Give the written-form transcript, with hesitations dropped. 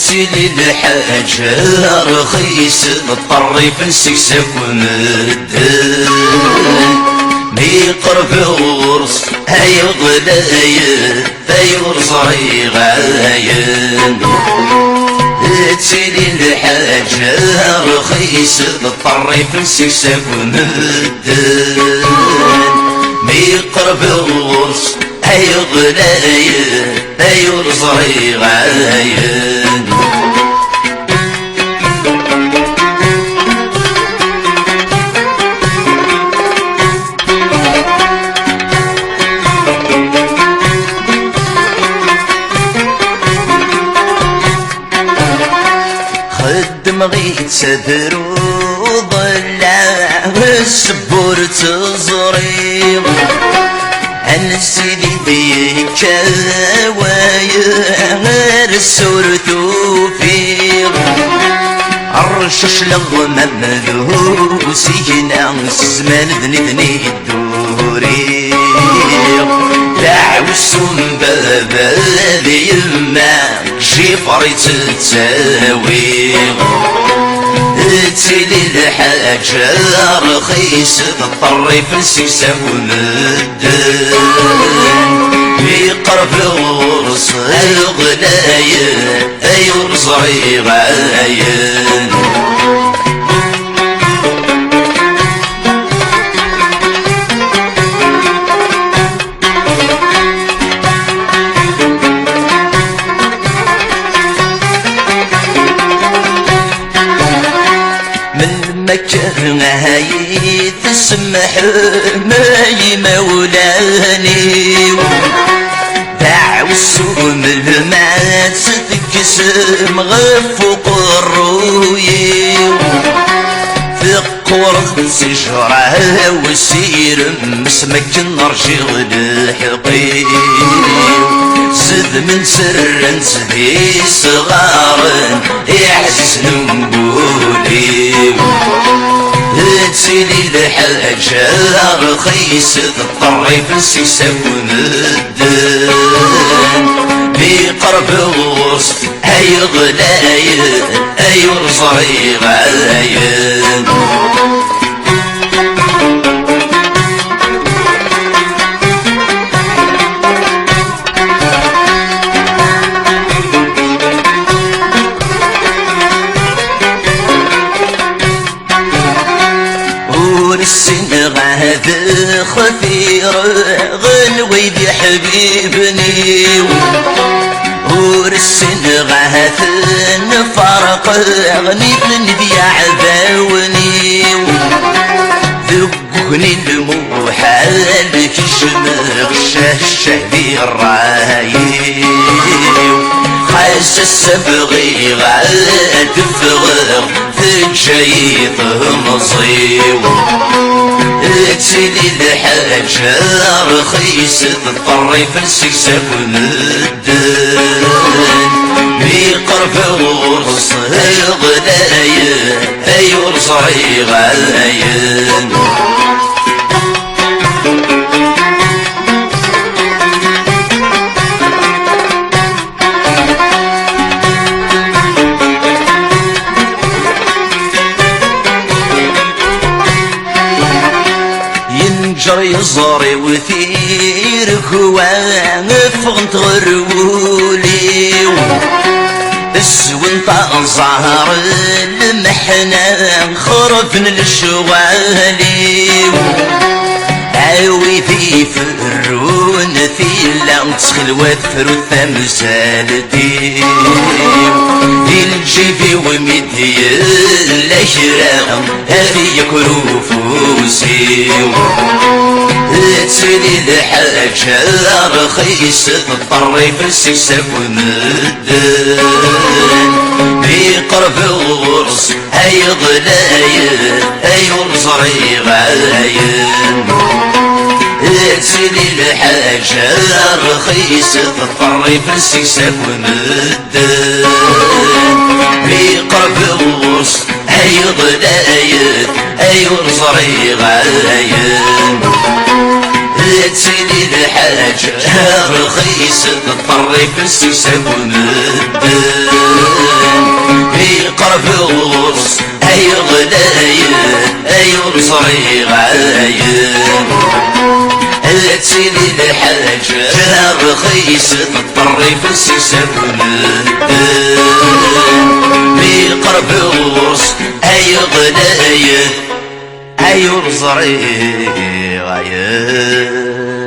تسيلي الحاجة رخيص الطريف نسكسك ومدن مي قرب ورص هاي غلاية ثاير صغير عاين تسيلي الحاجة رخيص الطريف نسكسك ومدن مي قرب ورص هاي غلاية ثاير صغير عاين مغيت سدر وضلع والسبور تزريم أنا سيدي بيك واير السور توفيق الرشش لغم مملوسينا الزمان ذني الدوري دعوسهم بابا ذي يما جيفري تتساوي تسيلي الحاجة رخيص الطريف نسيسه ومدن بقرب الغرس الغلاية ثاير صغير عاين مكان هاي تسمح ماي مولاني دعو السوم المعاد ستكسم غفوق الروي في قرض سجرة وسير مسمك نرجع الحقيق زد من سر سدي صغار يعزز نقولي تسيلي الحاجة رخيص الطريف نسيسه ومدن بقرب الغرس هاي غلاية أيور صغير عاين هذا خثير غنوي بحبيبني ورسن غاث نفرق غنيبني بيعذاوني ذقني الموحال كشمغ الشهدي الرايي خاس السبغي غاد فغر ثجيط مصيب تسيلي الحاجة رخيص الطريف نسيسه ومدن بقرب الغرس الغلاية أيور صغير عاين يزري وثير كوان فغنت غرولي السوين طاق زهر المحنة خرفن الشوالي عاوي في فرون في لانتخل وثر الثمسالتي في الجيب ومدي الأشرام هذي كروفوسي تسيلي الحاجة رخيص الطريف نسيسه ومدن بقرب الغرس هاي غلاية أيور صغير عاين تسيلي الحاجة رخيص الطريف نسيسه ومدن بقرب الغرس هاي غلاية أيور صغير عاين تسيني الحاجة رخيص الطريف السيساب ومدن يقرب الغرس اي غلاية اي صريغ عاين تسيني الحاجة رخيص الطريف السيساب ومدن يقرب الغرس اي غلاية اي صريغ عاين